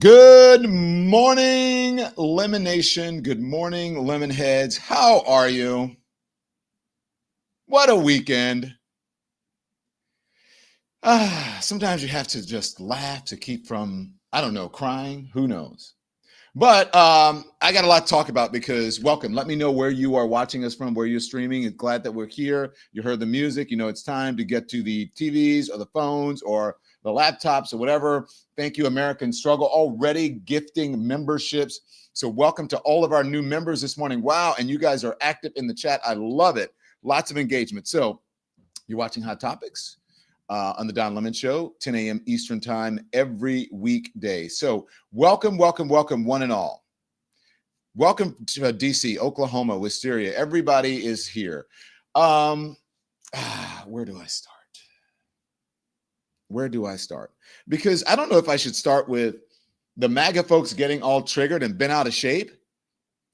Good morning, Lemon Nation. Good morning, Lemon Heads. How are you? What a weekend. Sometimes you have to just laugh to keep from, I don't know, crying. Who knows? But I got a lot to talk about because welcome. Let me know where you are watching us from, where you're streaming. I'm glad that we're here. You heard the music. You know it's time to get to the TVs or the phones or the laptops or whatever. Thank you, American Struggle, already gifting memberships. So welcome to all of our new members this morning. Wow, and you guys are active in the chat. I love it. Lots of engagement. So you're watching Hot Topics on the Don Lemon Show, 10 a.m. Eastern Time every weekday. So welcome, welcome, welcome, one and all. Welcome to DC, Oklahoma, Wisteria. Everybody is here. Where do I start? Where do I start? Because I don't know if I should start with the MAGA folks getting all triggered and bent out of shape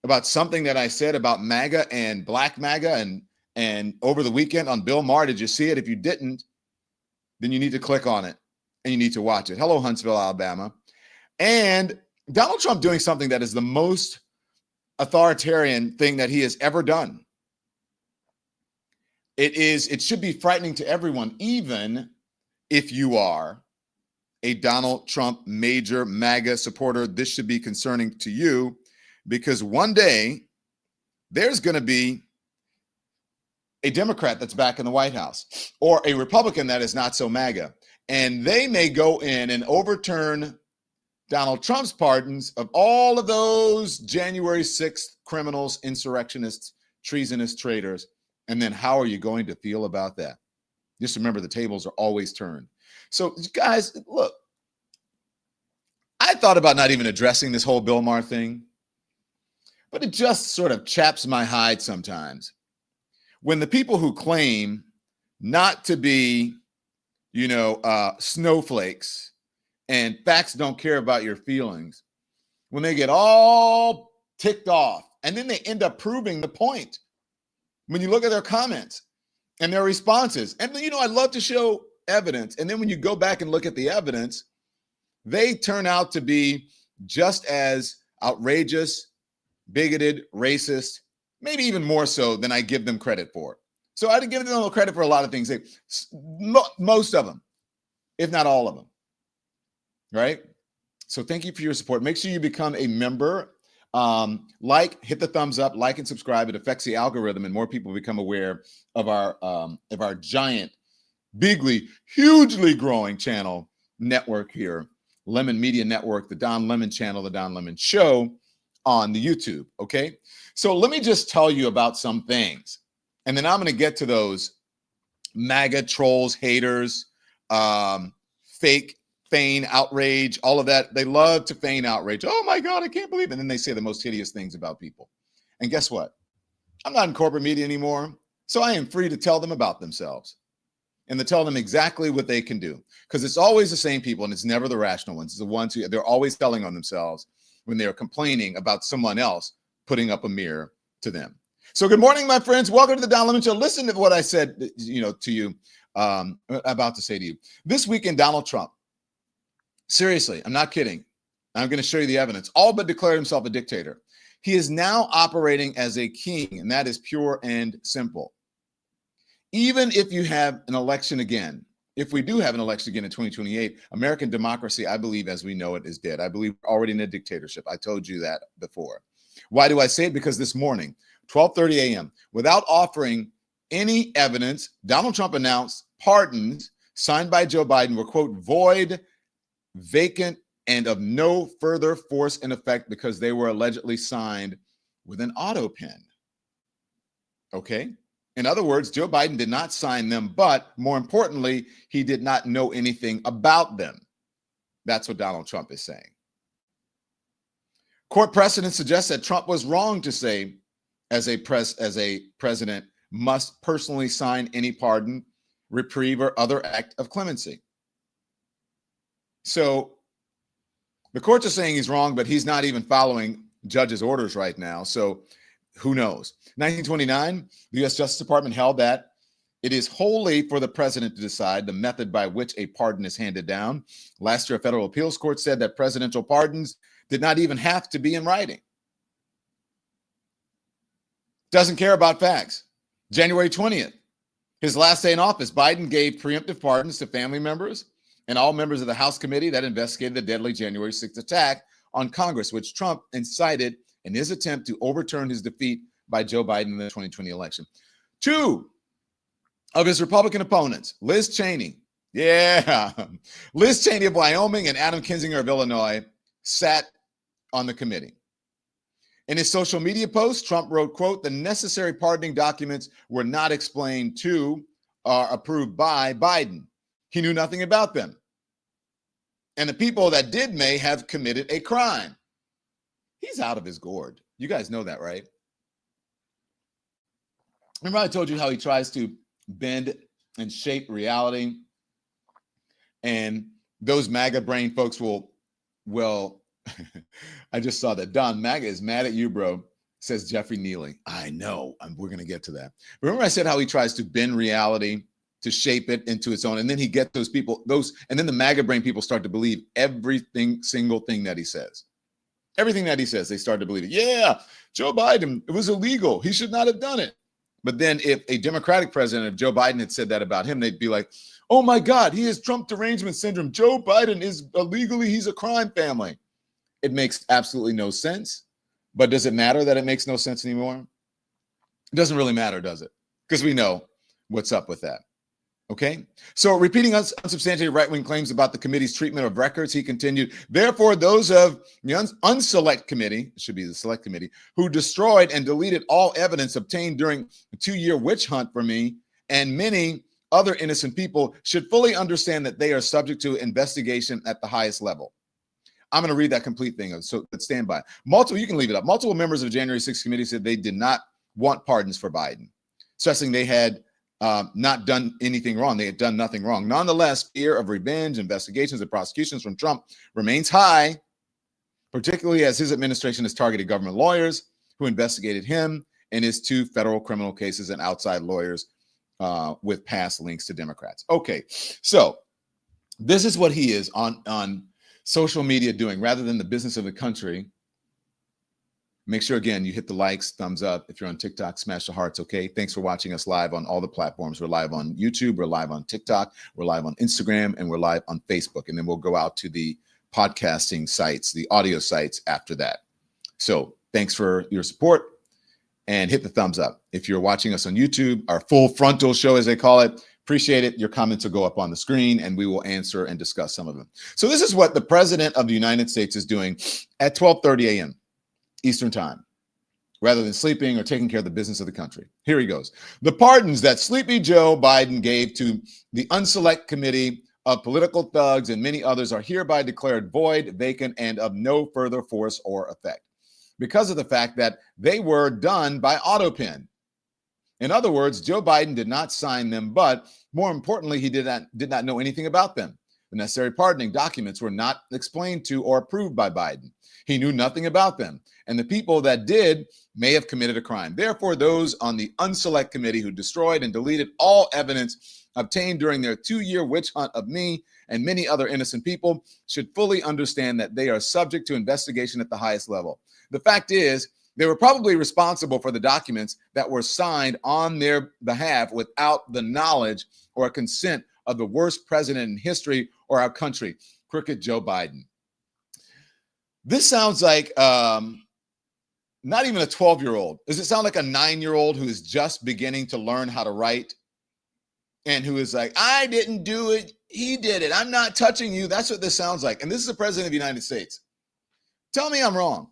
about something that I said about MAGA and Black MAGA and over the weekend on Bill Maher. Did you see it? If you didn't, then you need to click on it and you need to watch it. Hello, Huntsville, Alabama. And Donald Trump doing something that is the most authoritarian thing that he has ever done. It should be frightening to everyone, even if you are a Donald Trump major MAGA supporter. This should be concerning to you because one day there's going to be a Democrat that's back in the White House or a Republican that is not so MAGA. And they may go in and overturn Donald Trump's pardons of all of those January 6th criminals, insurrectionists, treasonous traitors. And then how are you going to feel about that? Just remember, the tables are always turned. So guys, look, I thought about not even addressing this whole Bill Maher thing, but it just sort of chaps my hide sometimes. When the people who claim not to be, snowflakes and facts don't care about your feelings, when they get all ticked off and then they end up proving the point. When you look at their comments and their responses, and I love to show evidence. And then when you go back and look at the evidence, they turn out to be just as outrageous, bigoted, racist, maybe even more so than I give them credit for. So I give them a little credit for a lot of things. Most of them, if not all of them, right? So thank you for your support. Make sure you become a member. Hit the thumbs up, like and subscribe. It affects the algorithm and more people become aware of our giant, bigly, hugely growing channel network here, Lemon Media Network, the Don Lemon Channel, the Don Lemon Show on the YouTube, okay? So let me just tell you about some things, and then I'm going to get to those MAGA trolls, haters, fake, feign outrage, all of that. They love to feign outrage. Oh my God, I can't believe it. And then they say the most hideous things about people. And guess what? I'm not in corporate media anymore, so I am free to tell them about themselves and to tell them exactly what they can do, because it's always the same people and it's never the rational ones. It's the ones who they're always telling on themselves when they're complaining about someone else putting up a mirror to them. So good morning, my friends. Welcome to the Don Lemon Show. Listen to what I said, to you, about to say to you. This weekend, Donald Trump, seriously, I'm not kidding. I'm going to show you the evidence, all but declared himself a dictator. He is now operating as a king, and that is pure and simple. Even if you have an election again, if we do have an election again in 2028, American democracy, I believe, as we know it, is dead. I believe we're already in a dictatorship. I told you that before. Why do I say it? Because this morning, 12:30 a.m., without offering any evidence, Donald Trump announced pardons signed by Joe Biden were, quote, void, vacant, and of no further force in effect because they were allegedly signed with an auto pen. Okay? In other words, Joe Biden did not sign them, but more importantly, he did not know anything about them. That's what Donald Trump is saying. Court precedent suggests that Trump was wrong to say, as a president, must personally sign any pardon, reprieve, or other act of clemency. So the courts are saying he's wrong, but he's not even following judges' orders right now. So who knows? 1929, the U.S. Justice Department held that It is wholly for the president to decide the method by which a pardon is handed down. Last year, a federal appeals court said that presidential pardons did not even have to be in writing. Doesn't care about facts. January 20th, his last day in office, Biden gave preemptive pardons to family members and all members of the House committee that investigated the deadly January 6th attack on Congress, which Trump incited in his attempt to overturn his defeat by Joe Biden in the 2020 election. Two of his Republican opponents, Liz Cheney, Liz Cheney of Wyoming and Adam Kinzinger of Illinois, sat on the committee. In his social media post, Trump wrote, quote, "The necessary pardoning documents were not explained to or approved by Biden. He knew nothing about them. And the people that did may have committed a crime." He's out of his gourd. You guys know that, right? Remember I told you how he tries to bend and shape reality, and those MAGA brain folks will I just saw that Don MAGA is mad at you, bro, says Jeffrey Neely. I know, we're going to get to that. Remember I said how he tries to bend reality to shape it into its own, and then he gets those people, and then the MAGA brain people start to believe single thing that he says. Everything that he says, they start to believe it. Yeah, Joe Biden, it was illegal. He should not have done it. But then if a Democratic president, if Joe Biden had said that about him, they'd be like, oh my God, he has Trump derangement syndrome. Joe Biden is illegally, he's a crime family. It makes absolutely no sense. But does it matter that it makes no sense anymore? It doesn't really matter, does it? Because we know what's up with that. Okay, so repeating unsubstantiated right-wing claims about the committee's treatment of records, he continued, therefore, those of the unselect committee, it should be the select committee, who destroyed and deleted all evidence obtained during a 2-year witch hunt for me and many other innocent people should fully understand that they are subject to investigation at the highest level. I'm going to read that complete thing, so stand by. You can leave it up. Multiple members of the January 6th committee said they did not want pardons for Biden, stressing they had not done anything wrong. They had done nothing wrong. Nonetheless, fear of revenge, investigations, and prosecutions from Trump remains high, particularly as his administration has targeted government lawyers who investigated him in his 2 federal criminal cases and outside lawyers with past links to Democrats. Okay, so this is what he is on social media doing rather than the business of the country. Make sure, again, you hit the likes, thumbs up. If you're on TikTok, smash the hearts, okay? Thanks for watching us live on all the platforms. We're live on YouTube, we're live on TikTok, we're live on Instagram, and we're live on Facebook. And then we'll go out to the podcasting sites, the audio sites after that. So thanks for your support and hit the thumbs up. If you're watching us on YouTube, our full frontal show, as they call it, appreciate it. Your comments will go up on the screen and we will answer and discuss some of them. So this is what the President of the United States is doing at 12:30 a.m. Eastern time, rather than sleeping or taking care of the business of the country. Here he goes. The pardons that Sleepy Joe Biden gave to the unselect committee of political thugs and many others are hereby declared void, vacant, and of no further force or effect because of the fact that they were done by autopen. In other words, Joe Biden did not sign them, but more importantly, he did not know anything about them. The necessary pardoning documents were not explained to or approved by Biden. He knew nothing about them, and the people that did may have committed a crime. Therefore, those on the unselect committee who destroyed and deleted all evidence obtained during their 2-year witch hunt of me and many other innocent people should fully understand that they are subject to investigation at the highest level. The fact is, they were probably responsible for the documents that were signed on their behalf without the knowledge or consent of the worst president in history or our country, crooked Joe Biden. This sounds like not even a 12-year-old. Does it sound like a 9-year-old who is just beginning to learn how to write and who is like, I didn't do it, he did it, I'm not touching you? That's what this sounds like. And this is the President of the United States. Tell me I'm wrong.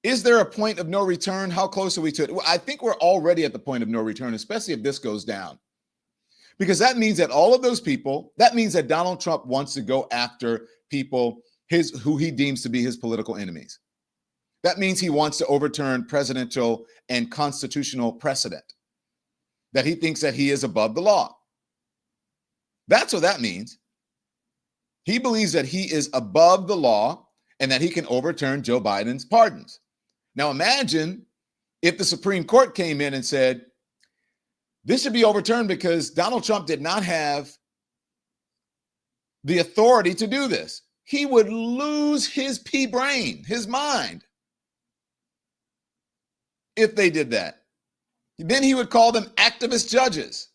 Is there a point of no return? How close are we to it? Well, I think we're already at the point of no return, especially if this goes down. Because that means that all of those people, that means that Donald Trump wants to go after people who he deems to be his political enemies. That means he wants to overturn presidential and constitutional precedent, that he thinks that he is above the law. That's what that means. He believes that he is above the law and that he can overturn Joe Biden's pardons. Now imagine if the Supreme Court came in and said, This should be overturned because Donald Trump did not have the authority to do this. He would lose his pea brain, his mind, if they did that. Then he would call them activist judges.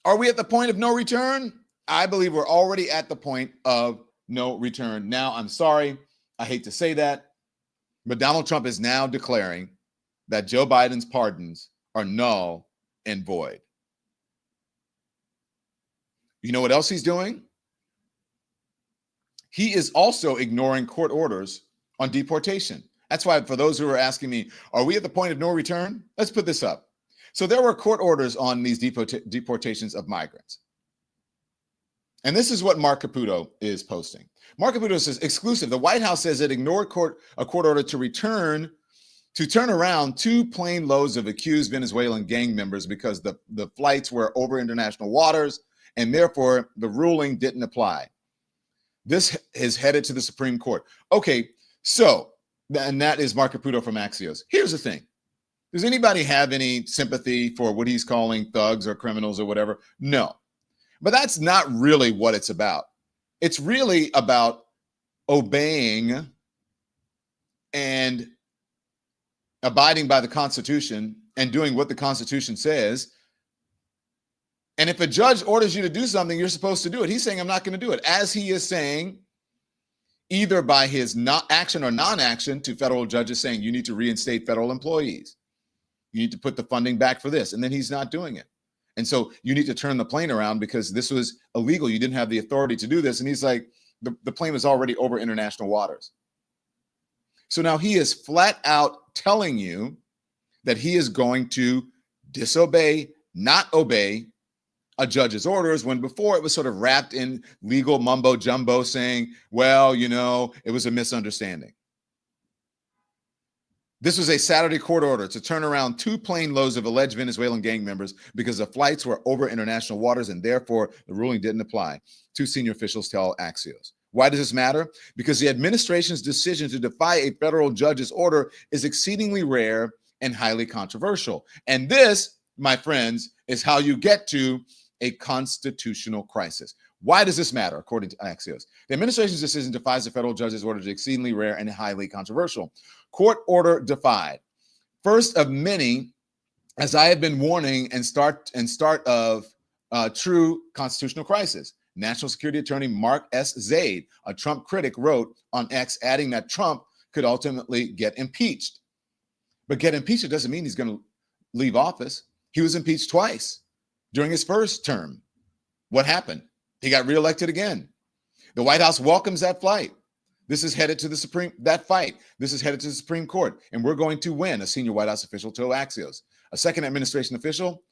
Are we at the point of no return? I believe we're already at the point of no return. Now, I'm sorry, I hate to say that, but Donald Trump is now declaring that Joe Biden's pardons are null and void. You know what else he's doing? He is also ignoring court orders on deportation. That's why, for those who are asking me, are we at the point of no return? Let's put this up. So there were court orders on these deportations of migrants. And this is what Mark Caputo is posting. Mark Caputo says, exclusive, the White House says it ignored a court order to turn around 2 plane loads of accused Venezuelan gang members because the flights were over international waters, and therefore the ruling didn't apply. This is headed to the Supreme Court. Okay, so, and that is Mark Caputo from Axios. Here's the thing. Does anybody have any sympathy for what he's calling thugs or criminals or whatever? No. But that's not really what it's about. It's really about obeying and abiding by the Constitution and doing what the Constitution says. And if a judge orders you to do something, you're supposed to do it. He's saying, I'm not going to do it. As he is saying, either by his not action or non-action to federal judges saying, you need to reinstate federal employees. You need to put the funding back for this. And then he's not doing it. And so you need to turn the plane around because this was illegal. You didn't have the authority to do this. And he's like, the plane was already over international waters. So now he is flat out telling you that he is going to disobey, not obey a judge's orders, when before it was sort of wrapped in legal mumbo jumbo saying, well, you know, it was a misunderstanding. This was a Saturday court order to turn around 2 plane loads of alleged Venezuelan gang members because the flights were over international waters and therefore the ruling didn't apply. 2 senior officials tell Axios. Why does this matter? Because the administration's decision to defy a federal judge's order is exceedingly rare and highly controversial. And this, my friends, is how you get to a constitutional crisis. Why does this matter, according to Axios? The administration's decision defies the federal judge's order is exceedingly rare and highly controversial. Court order defied. First of many, as I have been warning, and start of true constitutional crisis. National Security Attorney Mark S. Zaid, a Trump critic, wrote on X, adding that Trump could ultimately get impeached. But get impeached, it doesn't mean he's going to leave office. He was impeached twice during his first term. What happened? He got reelected again. The White House welcomes that fight. This is headed to the Supreme Court, and we're going to win, a senior White House official told Axios. A second administration official,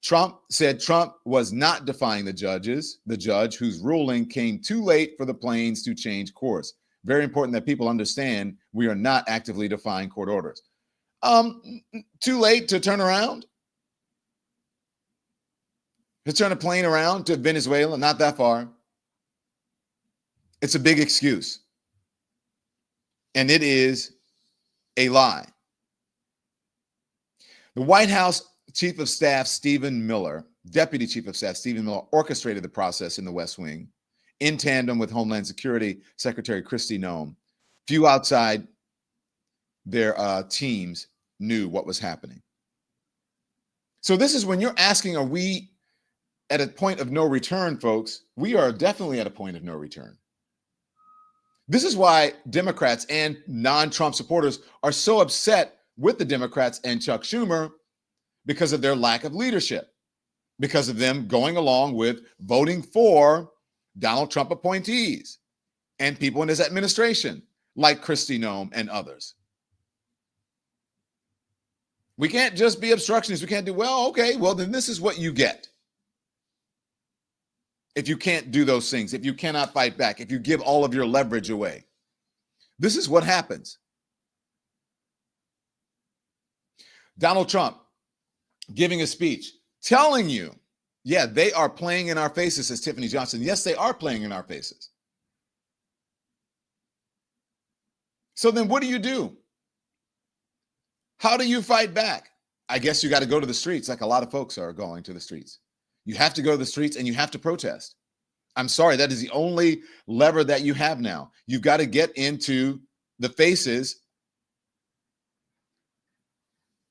Trump said Trump was not defying the judge whose ruling came too late for the planes to change course. Very important that people understand we are not actively defying court orders. Too late to turn around? To turn a plane around to Venezuela, not that far. It's a big excuse. And it is a lie. The White House Chief of Staff, Stephen Miller, Deputy Chief of Staff, Stephen Miller, orchestrated the process in the West Wing in tandem with Homeland Security Secretary Kristi Noem. Few outside their teams knew what was happening. So this is when you're asking, are we at a point of no return, folks? We are definitely at a point of no return. This is why Democrats and non-Trump supporters are so upset with the Democrats and Chuck Schumer, because of their lack of leadership, because of them going along with voting for Donald Trump appointees and people in his administration, like Kristi Noem and others. We can't just be obstructionists. We can't do, well, okay, well, then this is what you get. If you can't do those things, if you cannot fight back, if you give all of your leverage away, this is what happens. Donald Trump giving a speech, telling you, yeah, they are playing in our faces, says Tiffany Johnson. Yes, they are playing in our faces. So then what do you do? How do you fight back? I guess you got to go to the streets like a lot of folks are going to the streets. You have to go to the streets and you have to protest. I'm sorry, that is the only lever that you have now. You've got to get into the faces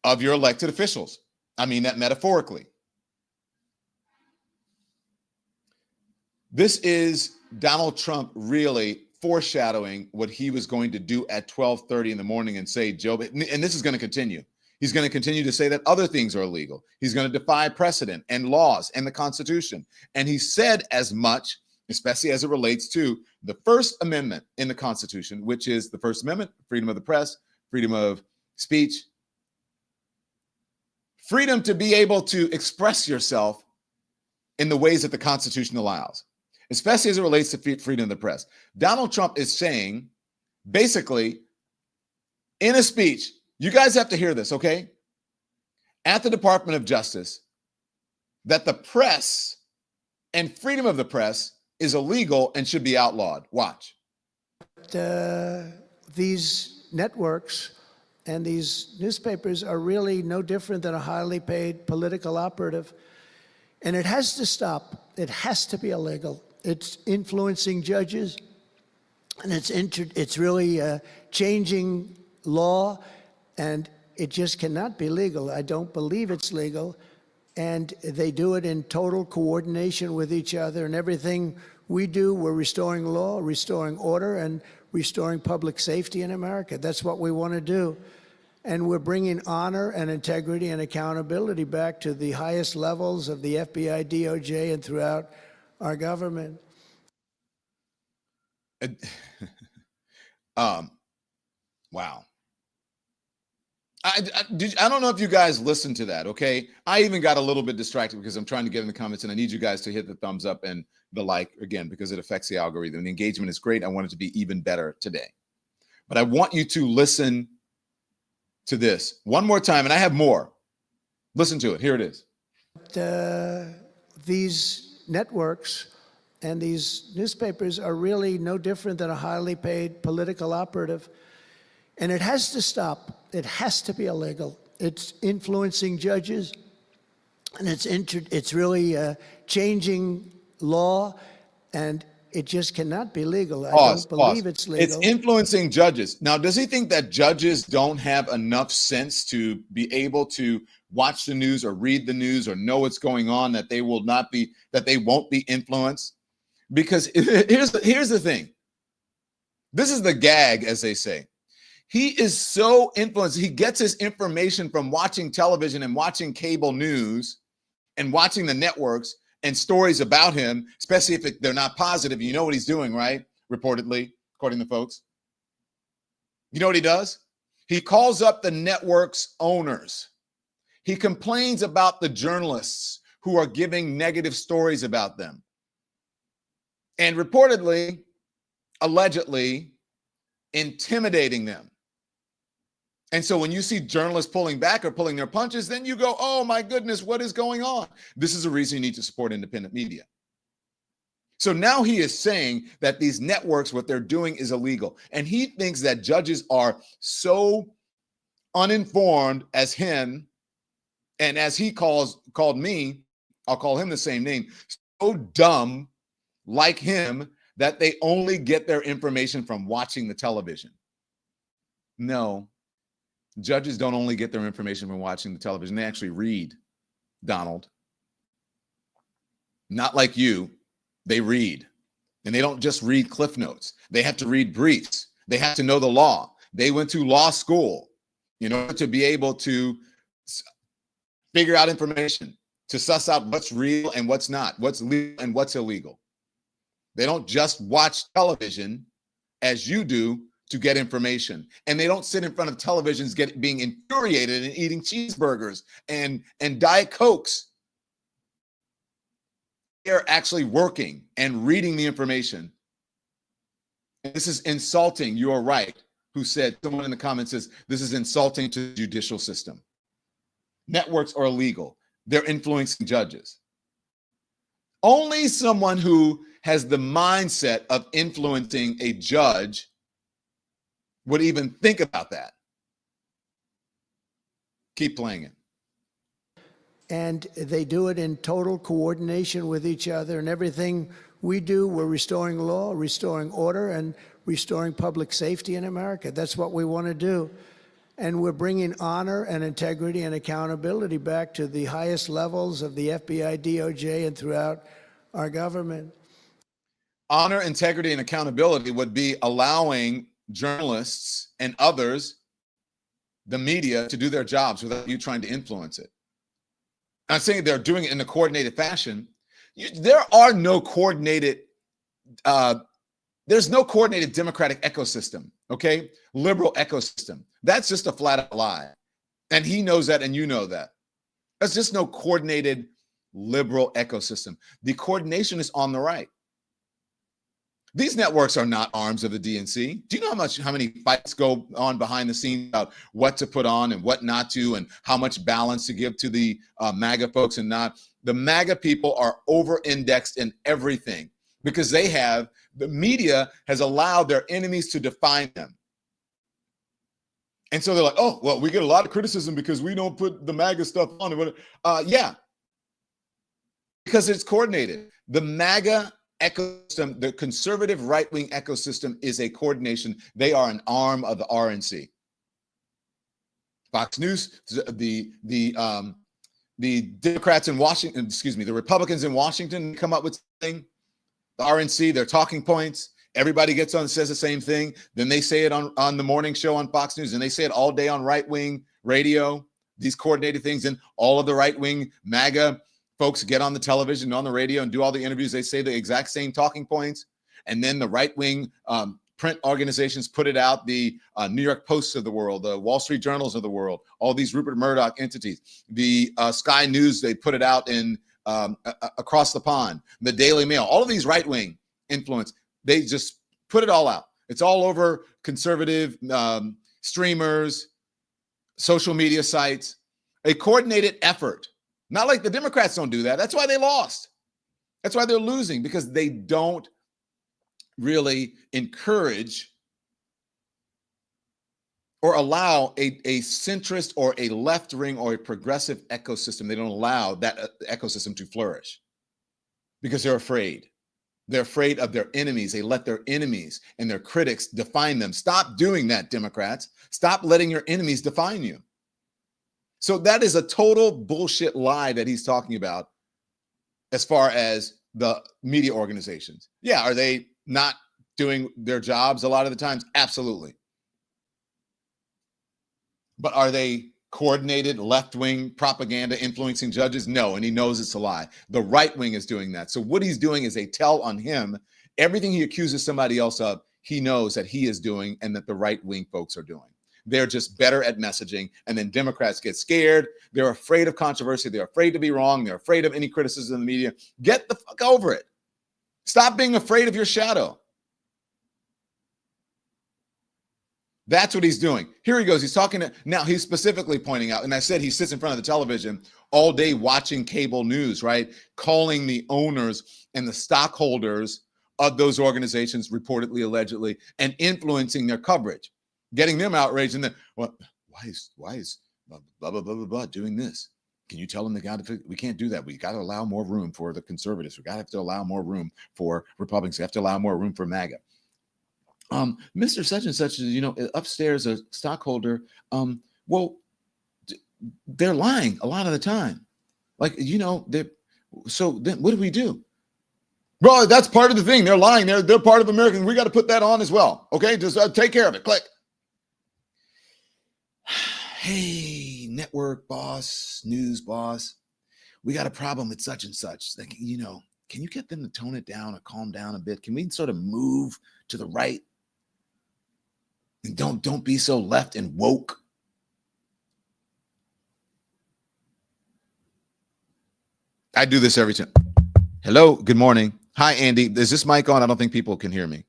of your elected officials. I mean that metaphorically. This is Donald Trump really foreshadowing what he was going to do at 12:30 in the morning and say, Joe, and this is going to continue. He's going to continue to say that other things are illegal. He's going to defy precedent and laws and the Constitution. And he said as much, especially as it relates to the First Amendment in the Constitution, which is the First Amendment, freedom of the press, freedom of speech, freedom to be able to express yourself in the ways that the Constitution allows, especially as it relates to freedom of the press. Donald Trump is saying, basically, in a speech, you guys have to hear this, okay? At the Department of Justice, that the press and freedom of the press is illegal and should be outlawed. Watch. These networks and these newspapers are really no different than a highly paid political operative. And it has to stop. It has to be illegal. It's influencing judges, and it's really changing law, and it just cannot be legal. I don't believe it's legal. And they do it in total coordination with each other. And everything we do, we're restoring law, restoring order, and restoring public safety in America. That's what we want to do. And we're bringing honor and integrity and accountability back to the highest levels of the FBI, DOJ, and throughout our government. Wow. I don't know if you guys listened to that, okay? I even got a little bit distracted because I'm trying to get in the comments, and I need you guys to hit the thumbs up and the like, again, because it affects the algorithm. The engagement is great. I want it to be even better today. But I want you to listen to this one more time, and I have more. Listen to it. Here it is. These networks and these newspapers are really no different than a highly paid political operative. And it has to stop. It has to be illegal. It's influencing judges, and it's really changing law, and it just cannot be legal. I don't believe it's legal. It's influencing judges. Now, does he think that judges don't have enough sense to be able to watch the news or read the news or know what's going on, that they won't be influenced? Because here's the thing. This is the gag, as they say. He is so influenced. He gets his information from watching television and watching cable news and watching the networks and stories about him, especially if they're not positive. You know what he's doing, right? Reportedly, according to folks. You know what he does? He calls up the network's owners. He complains about the journalists who are giving negative stories about them. And reportedly, allegedly, intimidating them. And so when you see journalists pulling back or pulling their punches, then you go, oh my goodness, what is going on? This is a reason you need to support independent media. So now he is saying that these networks, what they're doing is illegal. And he thinks that judges are so uninformed as him, and as he called me, I'll call him the same name, so dumb like him, that they only get their information from watching the television. No. Judges don't only get their information from watching the television. They actually read, Donald. Not like you. They read. And they don't just read Cliff Notes. They have to read briefs. They have to know the law. They went to law school, to be able to figure out information, to suss out what's real and what's not, what's legal and what's illegal. They don't just watch television as you do to get information. And they don't sit in front of televisions being infuriated and eating cheeseburgers and Diet Cokes. They're actually working and reading the information. And this is insulting. You are right. Who said, someone in the comments says, this is insulting to the judicial system. Networks are illegal. They're influencing judges. Only someone who has the mindset of influencing a judge would even think about that. Keep playing it. and they do it in total coordination with each other. And everything we do, we're restoring law, restoring order, and restoring public safety in America. That's what we want to do. And we're bringing honor and integrity and accountability back to the highest levels of the FBI, DOJ, and throughout our government. Honor, integrity, and accountability would be allowing journalists and others, the media, to do their jobs without you trying to influence it. I'm saying they're doing it in a coordinated fashion. There are no coordinated, there's no coordinated democratic ecosystem, okay? Liberal ecosystem. That's just a flat out lie. And he knows that, and you know that. There's just no coordinated liberal ecosystem. The coordination is on the right. These networks are not arms of the DNC. Do you know how many fights go on behind the scenes about what to put on and what not to, and how much balance to give to the MAGA folks and not? The MAGA people are over-indexed in everything because the media has allowed their enemies to define them. And so they're like, oh, well, we get a lot of criticism because we don't put the MAGA stuff on. Yeah, because it's coordinated. The MAGA ecosystem, the conservative right-wing ecosystem, is a coordination. They are an arm of the RNC. Fox News, the Democrats in Washington, the Republicans in Washington come up with something. The RNC, their talking points. Everybody gets on and says the same thing. Then they say it on the morning show on Fox News, and they say it all day on right-wing radio, these coordinated things. And all of the right-wing MAGA folks get on the television, on the radio, and do all the interviews. They say the exact same talking points. And then the right-wing print organizations put it out, the New York Posts of the world, the Wall Street Journals of the world, all these Rupert Murdoch entities. The Sky News, they put it out in across the pond. The Daily Mail, all of these right-wing influence, they just put it all out. It's all over conservative streamers, social media sites, a coordinated effort. Not like the Democrats don't do that. That's why they lost. That's why they're losing, because they don't really encourage or allow a centrist or a left wing or a progressive ecosystem. They don't allow that ecosystem to flourish because they're afraid. They're afraid of their enemies. They let their enemies and their critics define them. Stop doing that, Democrats. Stop letting your enemies define you. So that is a total bullshit lie that he's talking about as far as the media organizations. Yeah, are they not doing their jobs a lot of the times? Absolutely. But are they coordinated left-wing propaganda influencing judges? No, and he knows it's a lie. The right wing is doing that. So what he's doing is a tell on him. Everything he accuses somebody else of, he knows that he is doing and that the right-wing folks are doing. They're just better at messaging. And then Democrats get scared. They're afraid of controversy. They're afraid to be wrong. They're afraid of any criticism in the media. Get the fuck over it. Stop being afraid of your shadow. That's what he's doing. Here he goes. He's talking to, now he's specifically pointing out, and I said he sits in front of the television all day watching cable news, right? Calling the owners and the stockholders of those organizations, reportedly, allegedly, and influencing their coverage, getting them outraged. And then, well, why is blah, blah, blah, blah, blah, doing this? Can you tell them we can't do that? We got to allow more room for the conservatives. We got to have to allow more room for Republicans. We have to allow more room for MAGA. Mr. Such and Such, upstairs, a stockholder. Well, they're lying a lot of the time. So then what do we do? Bro, that's part of the thing. They're lying. They're part of Americans. We got to put that on as well. Okay, just take care of it. Click. Hey, network boss, news boss, we got a problem with such and such. Like, can you get them to tone it down or calm down a bit? Can we sort of move to the right? And don't be so left and woke. I do this every time. Hello, good morning. Hi, Andy. Is this mic on? I don't think people can hear me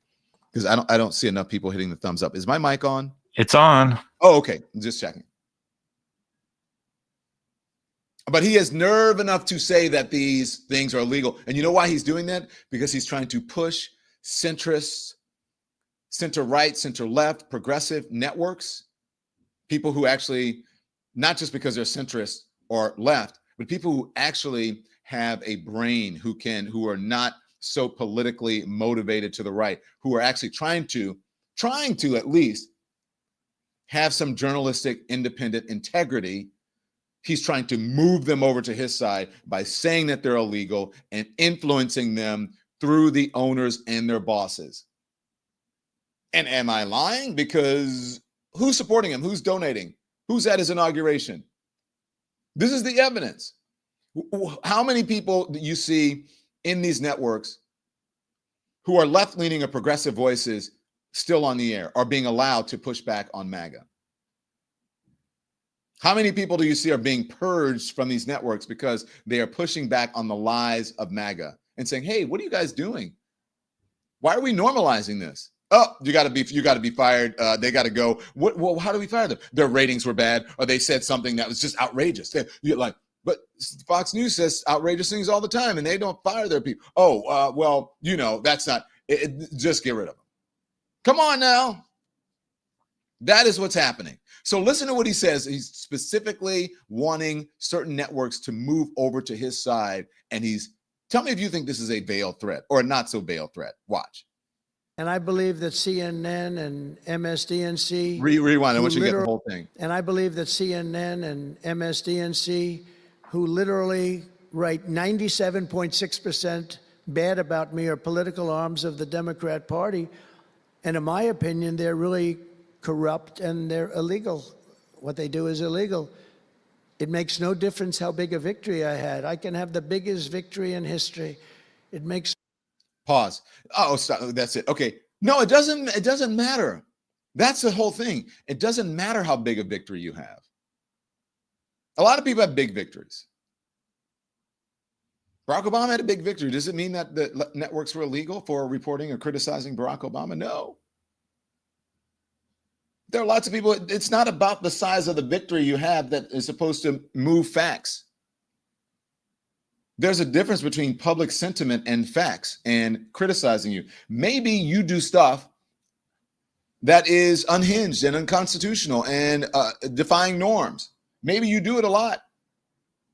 because I don't see enough people hitting the thumbs up. Is my mic on? It's on. Oh, okay. Just checking. But he has nerve enough to say that these things are illegal. And you know why he's doing that? Because he's trying to push centrists, center right, center left, progressive networks, people who actually, not just because they're centrist or left, but people who actually have a brain, who are not so politically motivated to the right, who are actually trying to at least have some journalistic independent integrity. He's trying to move them over to his side by saying that they're illegal and influencing them through the owners and their bosses. And am I lying? Because who's supporting him? Who's donating? Who's at his inauguration? This is the evidence. How many people do you see in these networks who are left-leaning or progressive voices still on the air, are being allowed to push back on MAGA? How many people do you see are being purged from these networks because they are pushing back on the lies of MAGA and saying, hey, what are you guys doing? Why are we normalizing this? Oh, you got to be fired. They got to go. Well, how do we fire them? Their ratings were bad, or they said something that was just outrageous. You're like, but Fox News says outrageous things all the time, and they don't fire their people. Oh, well, that's not. Just get rid of them. Come on now. That is what's happening. So listen to what he says. He's specifically wanting certain networks to move over to his side, and tell me if you think this is a veiled threat or a not so veiled threat. Watch. And I believe that CNN and MSDNC... Rewind. I want you to get the whole thing. And I believe that CNN and MSDNC, who literally write 97.6% bad about me, are political arms of the Democrat Party. And in my opinion, they're really corrupt and they're illegal. What they do is illegal. It makes no difference how big a victory I had. I can have the biggest victory in history. It makes... Pause. Oh, stop. That's it. Okay. No, it doesn't matter. That's the whole thing. It doesn't matter how big a victory you have. A lot of people have big victories. Barack Obama had a big victory. Does it mean that the networks were illegal for reporting or criticizing Barack Obama? No. There are lots of people. It's not about the size of the victory you have that is supposed to move facts. There's a difference between public sentiment and facts and criticizing you. Maybe you do stuff that is unhinged and unconstitutional and defying norms. Maybe you do it a lot.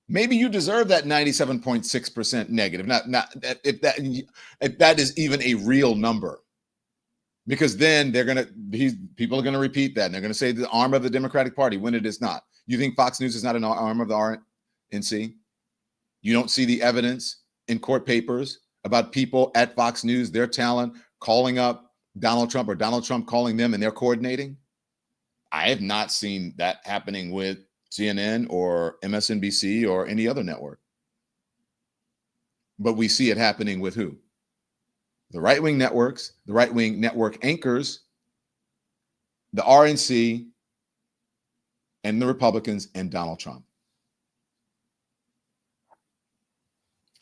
Maybe you deserve that 97.6% negative. Not if that is even a real number, because then people are gonna repeat that and they're gonna say the arm of the Democratic Party when it is not. You think Fox News is not an arm of the RNC? You don't see the evidence in court papers about people at Fox News, their talent, calling up Donald Trump or Donald Trump calling them and they're coordinating? I have not seen that happening with CNN or MSNBC or any other network. But we see it happening with who? The right-wing networks, the right-wing network anchors, the RNC, and the Republicans and Donald Trump.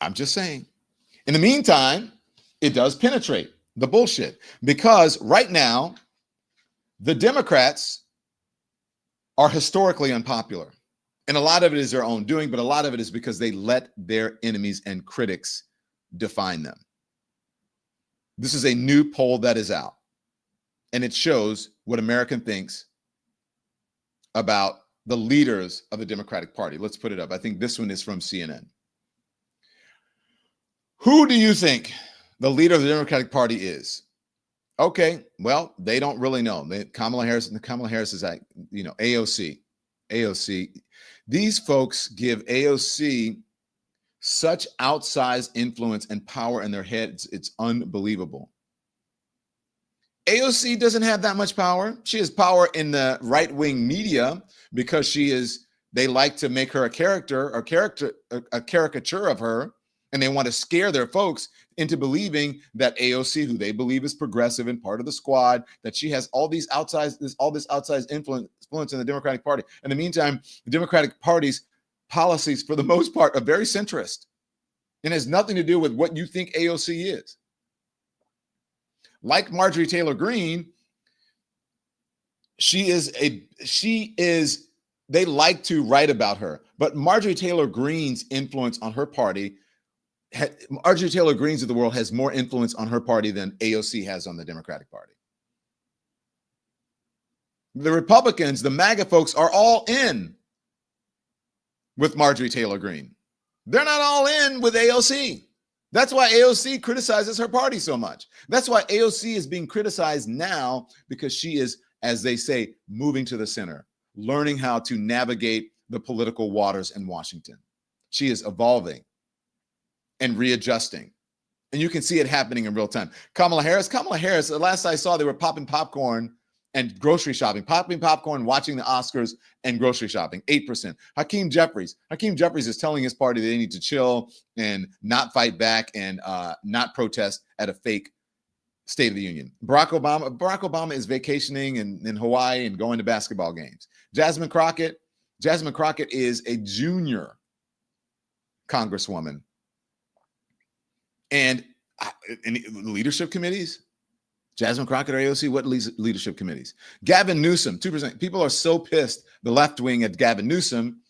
I'm just saying. In the meantime, it does penetrate the bullshit, because right now, the Democrats are historically unpopular. And a lot of it is their own doing, but a lot of it is because they let their enemies and critics define them. This is a new poll that is out, and it shows what American thinks about the leaders of the Democratic Party. Let's put it up. I think this one is from CNN. Who do you think the leader of the Democratic Party is? Okay, well, they don't really know. Kamala Harris is like, AOC. These folks give AOC such outsized influence and power in their heads. It's unbelievable. AOC doesn't have that much power. She has power in the right-wing media because they like to make her a caricature of her. And they want to scare their folks into believing that AOC, who they believe is progressive and part of the squad, that she has all this outsized influence in the Democratic Party. In the meantime, the Democratic Party's policies, for the most part, are very centrist and has nothing to do with what you think AOC is. Like Marjorie Taylor Greene, they like to write about her, but Marjorie Taylor Greene's influence on her party, Marjorie Taylor Greene's of the world has more influence on her party than AOC has on the Democratic Party. The Republicans, the MAGA folks, are all in with Marjorie Taylor Greene. They're not all in with AOC. That's why AOC criticizes her party so much. That's why AOC is being criticized now, because she is, as they say, moving to the center, learning how to navigate the political waters in Washington. She is evolving and readjusting. And you can see it happening in real time. Kamala Harris, the last I saw, they were popping popcorn and grocery shopping, popping popcorn, watching the Oscars and grocery shopping, 8%. Hakeem Jeffries is telling his party they need to chill and not fight back and not protest at a fake State of the Union. Barack Obama is vacationing in Hawaii and going to basketball games. Jasmine Crockett is a junior congresswoman. And in leadership committees, Jasmine Crockett or AOC, what leadership committees? Gavin Newsom, 2%. People are so pissed, the left wing, at Gavin Newsom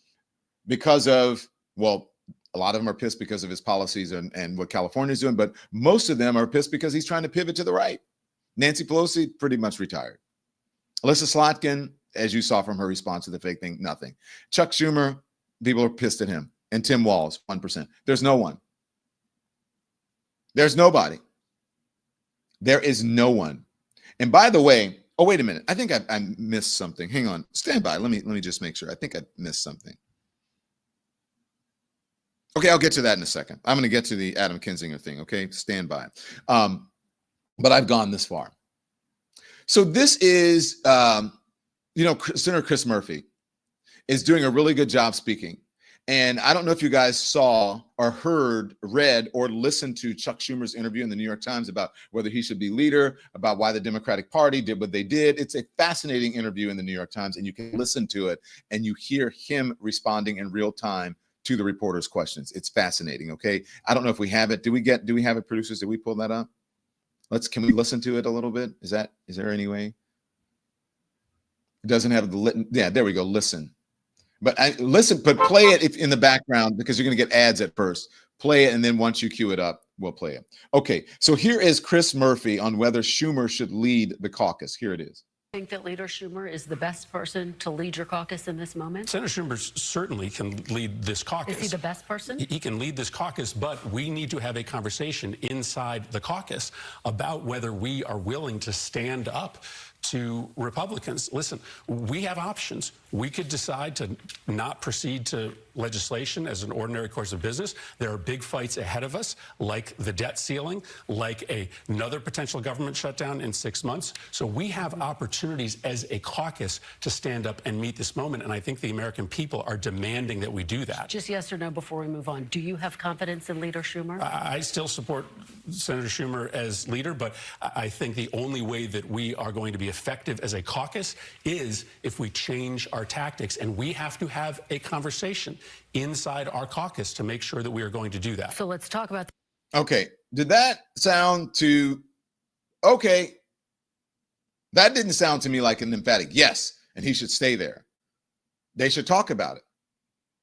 because of, well, a lot of them are pissed because of his policies and what California is doing, but most of them are pissed because he's trying to pivot to the right. Nancy Pelosi, pretty much retired. Alyssa Slotkin, as you saw from her response to the fake thing, nothing. Chuck Schumer, people are pissed at him. And Tim Walz, 1%. There's no one. There's nobody. There is no one. And by the way, oh, wait a minute. I think I missed something. Hang on. Stand by. Let me just make sure. I think I missed something. Okay, I'll get to that in a second. I'm going to get to the Adam Kinzinger thing, okay? Stand by. But I've gone this far. So this is, Senator Chris Murphy is doing a really good job speaking. And I don't know if you guys saw or heard, read, or listened to Chuck Schumer's interview in the New York Times about whether he should be leader, about why the Democratic Party did what they did. It's a fascinating interview in the New York Times, and you can listen to it, and you hear him responding in real time to the reporters' questions. It's fascinating, okay? I don't know if we have it. Do we have it, producers? Did we pull that up? Can we listen to it a little bit? Is there any way? It doesn't have yeah, there we go, listen. But play it in the background, because you're going to get ads at first. Play it, and then once you cue it up, we'll play it. Okay, so here is Chris Murphy on whether Schumer should lead the caucus. Here it is. I think that Leader Schumer is the best person to lead your caucus in this moment? Senator Schumer certainly can lead this caucus. Is he the best person? He can lead this caucus, but we need to have a conversation inside the caucus about whether we are willing to stand up to Republicans. Listen, we have options. We could decide to not proceed to legislation as an ordinary course of business. There are big fights ahead of us, like the debt ceiling, like another potential government shutdown in 6 months. So we have opportunities as a caucus to stand up and meet this moment, and I think the American people are demanding that we do that. Just yes or no before we move on. Do you have confidence in Leader Schumer? I still support Senator Schumer as leader, but I think the only way that we are going to be effective as a caucus is if we change our tactics, and we have to have a conversation inside our caucus to make sure that we are going to do that. So let's talk about. Okay, did that sound okay? That didn't sound to me like an emphatic yes, and he should stay there. They should talk about it,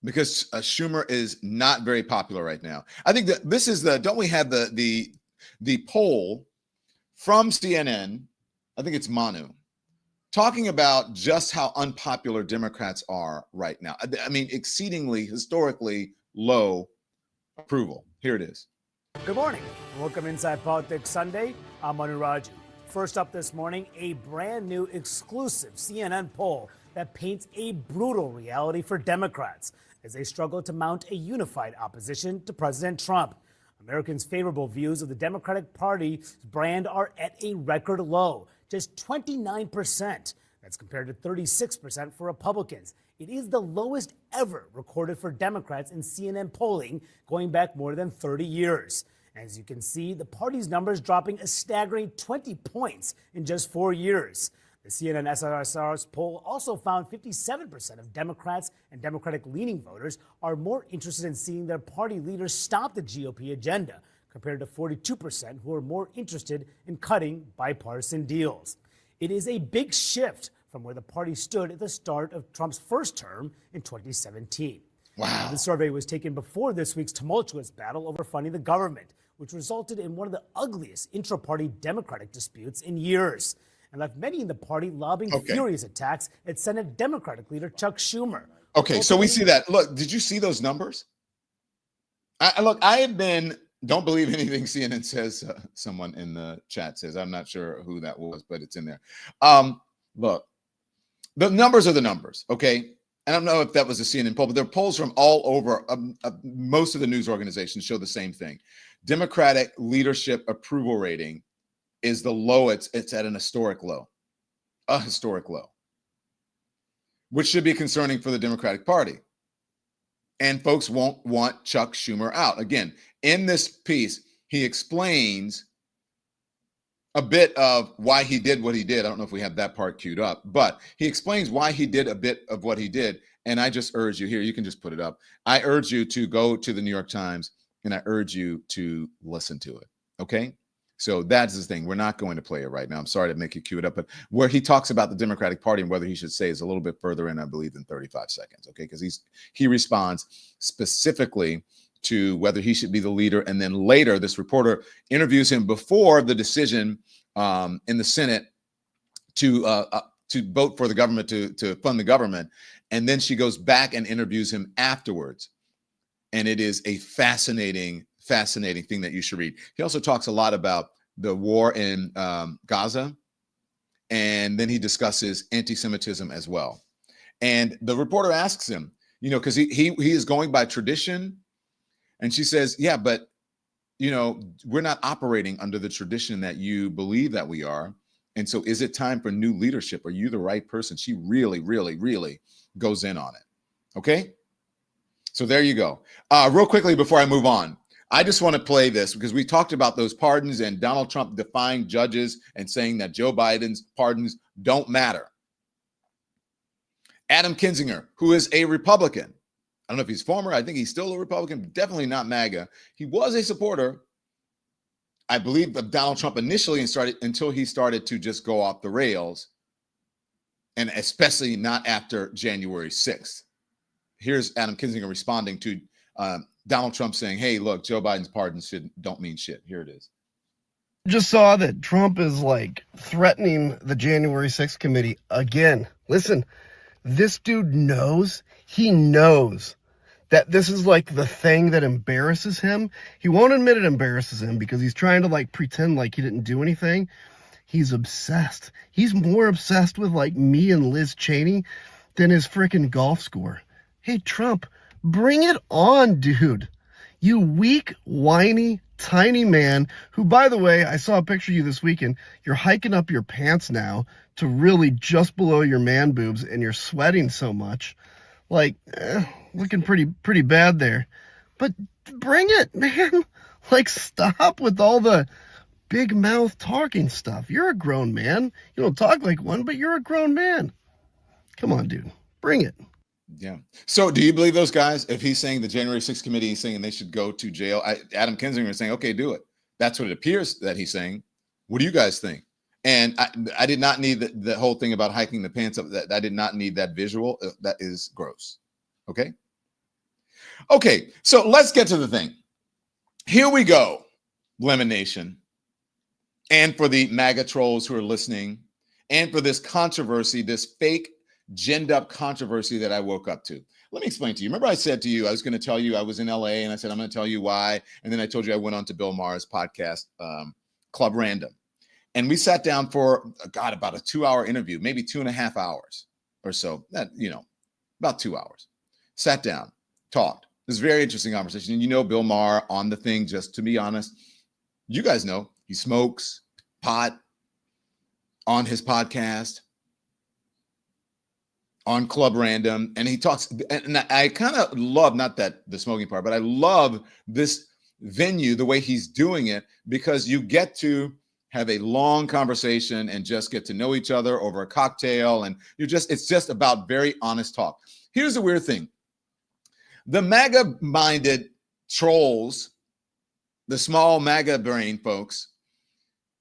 because Schumer is not very popular right now. I think that this is don't we have the poll from CNN? I think it's Manu, talking about just how unpopular Democrats are right now. I mean, exceedingly, historically low approval. Here it is. Good morning. Welcome Inside Politics Sunday. I'm Manu Raju. First up this morning, a brand new exclusive CNN poll that paints a brutal reality for Democrats as they struggle to mount a unified opposition to President Trump. Americans' favorable views of the Democratic Party's brand are at a record low, just 29%. That's compared to 36% for Republicans. It is the lowest ever recorded for Democrats in CNN polling going back more than 30 years. As you can see, the party's numbers dropping a staggering 20 points in just 4 years. The CNN SRSR's poll also found 57% of Democrats and Democratic-leaning voters are more interested in seeing their party leaders stop the GOP agenda, compared to 42% who are more interested in cutting bipartisan deals. It is a big shift from where the party stood at the start of Trump's first term in 2017. Wow. The survey was taken before this week's tumultuous battle over funding the government, which resulted in one of the ugliest intra-party Democratic disputes in years, and left many in the party lobbying furious attacks at Senate Democratic leader Chuck Schumer. Okay, so we see that. Look, did you see those numbers? Look, I have been, don't believe anything CNN says, someone in the chat says. I'm not sure who that was, but it's in there. Look, the numbers are the numbers, okay? I don't know if that was a CNN poll, but there are polls from all over. Most of the news organizations show the same thing. Democratic leadership approval rating is the lowest. It's at an historic low, which should be concerning for the Democratic Party. And folks won't want Chuck Schumer out. Again, in this piece, he explains a bit of why he did what he did. I don't know if we have that part queued up, but he explains why he did a bit of what he did. And I just urge you here, you can just put it up. I urge you to go to the New York Times and I urge you to listen to it. Okay. So that's the thing. We're not going to play it right now. I'm sorry to make you cue it up, but where he talks about the Democratic Party and whether he should say is a little bit further in, I believe, than 35 seconds. Okay. Because he responds specifically to whether he should be the leader. And then later, this reporter interviews him before the decision in the Senate to vote for the government, to fund the government. And then she goes back and interviews him afterwards. And it is a fascinating thing that you should read. He also talks a lot about the war in Gaza. And then he discusses anti-Semitism as well. And the reporter asks him, because he is going by tradition. And she says, yeah, but, we're not operating under the tradition that you believe that we are. And so is it time for new leadership? Are you the right person? She really, really, really goes in on it. Okay. So there you go. Real quickly before I move on, I just want to play this because we talked about those pardons and Donald Trump defying judges and saying that Joe Biden's pardons don't matter. Adam Kinzinger, who is a Republican, I don't know if he's former, I think he's still a Republican, but definitely not MAGA. He was a supporter, I believe, of Donald Trump initially until he started to just go off the rails, and especially not after January 6th. Here's Adam Kinzinger responding to Donald Trump saying, hey, look, Joe Biden's pardons don't mean shit. Here it is. Just saw that Trump is threatening the January 6th committee again. Listen, this dude knows that this is the thing that embarrasses him. He won't admit it embarrasses him because he's trying to pretend like he didn't do anything. He's obsessed. He's more obsessed with me and Liz Cheney than his freaking golf score. Hey, Trump, bring it on, dude. You weak, whiny, tiny man who, by the way, I saw a picture of you this weekend. You're hiking up your pants now to really just below your man boobs and you're sweating so much. Looking pretty bad there. But bring it, man. Stop with all the big mouth talking stuff. You're a grown man. You don't talk like one, but you're a grown man. Come on, dude. Bring it. Yeah. So do you believe those guys? If he's saying the January 6th committee is saying they should go to jail, Adam Kinzinger is saying, okay, do it. That's what it appears that he's saying. What do you guys think? And I did not need the whole thing about hiking the pants up. That I did not need that visual. That is gross. Okay. Okay. So let's get to the thing. Here we go, Lemon Nation. And for the MAGA trolls who are listening, and for this controversy, this fake ginned up controversy that I woke up to. Let me explain to you. Remember I said to you, I was going to tell you I was in LA and I said, I'm going to tell you why. And then I told you I went on to Bill Maher's podcast, Club Random. And we sat down for, about a 2-hour interview, maybe 2.5 hours or so. About 2 hours. Sat down, talked. It was a very interesting conversation. And Bill Maher on the thing, just to be honest, you guys know he smokes pot on his podcast, on Club Random, and he talks, and I kind of love, not that the smoking part, but I love this venue, the way he's doing it, because you get to have a long conversation and just get to know each other over a cocktail, and it's just about very honest talk. Here's the weird thing. The MAGA-minded trolls, the small MAGA brain folks,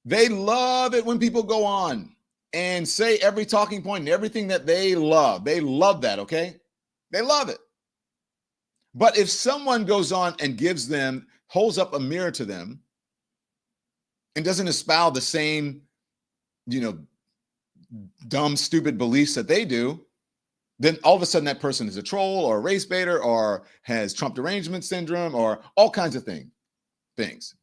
they love it when people go on and say every talking point and everything that they love. They love that, okay? They love it. But if someone goes on and holds up a mirror to them and doesn't espouse the same, dumb, stupid beliefs that they do, then all of a sudden that person is a troll or a race baiter or has Trump derangement syndrome or all kinds of things.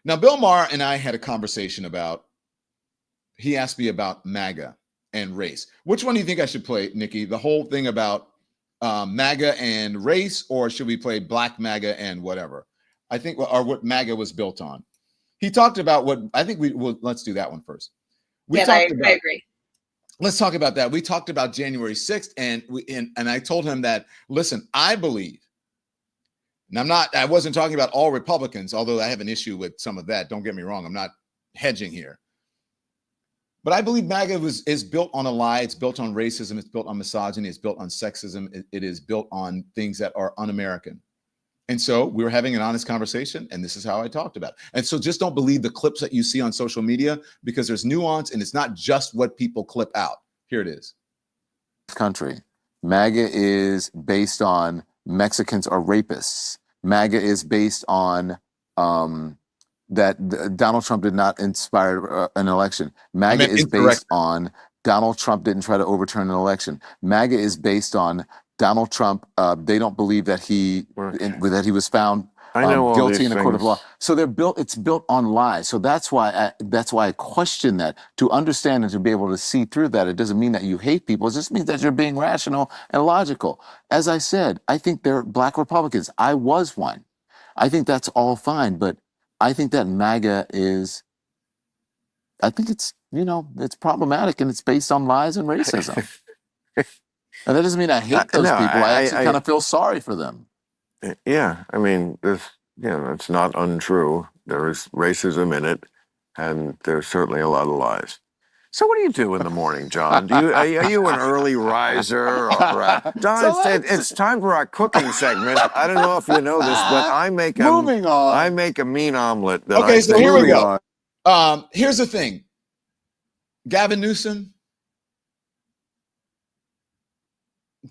Now, Bill Maher and I had a conversation about, he asked me about MAGA and race. Which one do you think I should play, Nikki? The whole thing about MAGA and race, or should we play Black MAGA and whatever? I think, or what MAGA was built on. He talked about what, I think let's do that one first. I agree. Let's talk about that. We talked about January 6th, and I told him that, listen, I believe, and I wasn't talking about all Republicans, although I have an issue with some of that. Don't get me wrong. I'm not hedging here. But I believe MAGA is built on a lie. It's built on racism. It's built on misogyny. It's built on sexism. It is built on things that are un-American. And so we were having an honest conversation, and this is how I talked about it. And so just don't believe the clips that you see on social media, because there's nuance, and it's not just what people clip out. Here it is. Country. MAGA is based on Mexicans are rapists. MAGA is based on that Donald Trump did not inspire an election. MAGA is based on Donald Trump didn't try to overturn an election. MAGA is based on Donald Trump. They don't believe that he was found guilty in a court of law. So it's built on lies. So that's why I question that. To understand and to be able to see through that, it doesn't mean that you hate people. It just means that you're being rational and logical. As I said, I think they're Black Republicans. I was one. I think that's all fine, but I think that MAGA is, I think it's problematic, and it's based on lies and racism. And that doesn't mean I hate those people. I actually kind of feel sorry for them. Yeah, I mean, it's not untrue. There is racism in it, and there's certainly a lot of lies. So what do you do in the morning, John? Are you an early riser? Or, Don, it's time for our cooking segment. I don't know if you know this, but I make a mean omelet. Okay, so here we go. Here's the thing. Gavin Newsom,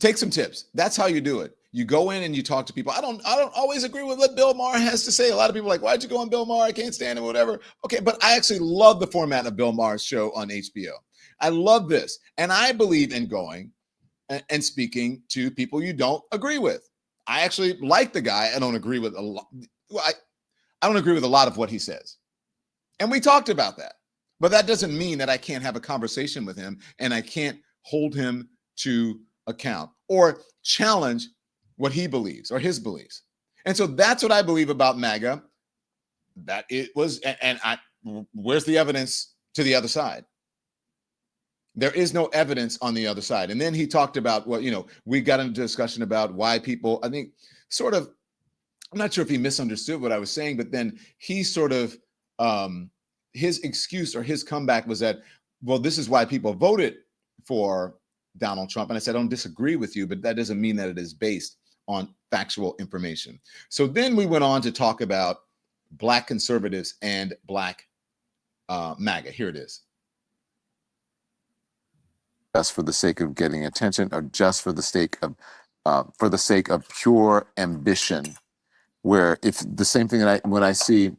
take some tips. That's how you do it. You go in and you talk to people. I don't always agree with what Bill Maher has to say. A lot of people are like, why'd you go on Bill Maher? I can't stand him, whatever. Okay, but I actually love the format of Bill Maher's show on HBO. I love this. And I believe in going and speaking to people you don't agree with. I actually like the guy. I don't agree with a lot. I don't agree with a lot of what he says. And we talked about that. But that doesn't mean that I can't have a conversation with him and I can't hold him to account or challenge what he believes or his beliefs. And so that's what I believe about MAGA, that it was, where's the evidence to the other side? There is no evidence on the other side. And then he talked about, we got into a discussion about why people, I think sort of, I'm not sure if he misunderstood what I was saying, but then he sort of, his excuse or his comeback was that, well, this is why people voted for Donald Trump. And I said, I don't disagree with you, but that doesn't mean that it is based on factual information. So then we went on to talk about Black conservatives and Black MAGA. Here it is. Just for the sake of getting attention, or just for the sake of pure ambition, where if the same thing that when I see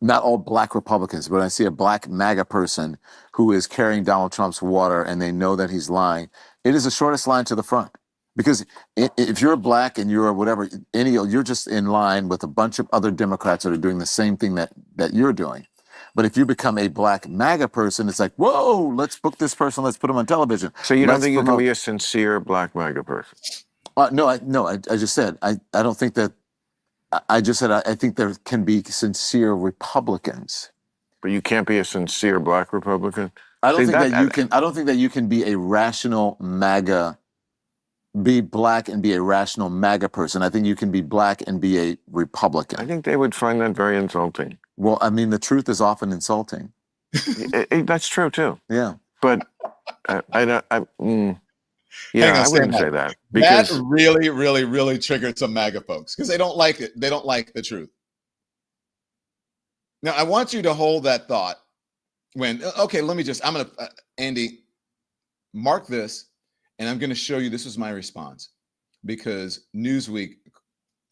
not all Black Republicans, but I see a Black MAGA person who is carrying Donald Trump's water and they know that he's lying, it is the shortest line to the front. Because if you're Black and you're whatever, you're just in line with a bunch of other Democrats that are doing the same thing that you're doing. But if you become a Black MAGA person, it's like, whoa, let's book this person, let's put him on television. So you don't think you can be a sincere Black MAGA person? No, I just said, I don't think that, I just said, I think there can be sincere Republicans. But you can't be a sincere Black Republican? I don't think that you can be a rational MAGA, be Black and be a rational MAGA person. I think you can be Black and be a Republican. I think they would find that very insulting. Well, I mean, the truth is often insulting. That's true too. Yeah. But I wouldn't say that. Because that really, really, really triggered some MAGA folks because they don't like it. They don't like the truth. Now, I want you to hold that thought I'm going to, Andy, mark this, and I'm going to show you, this was my response, because Newsweek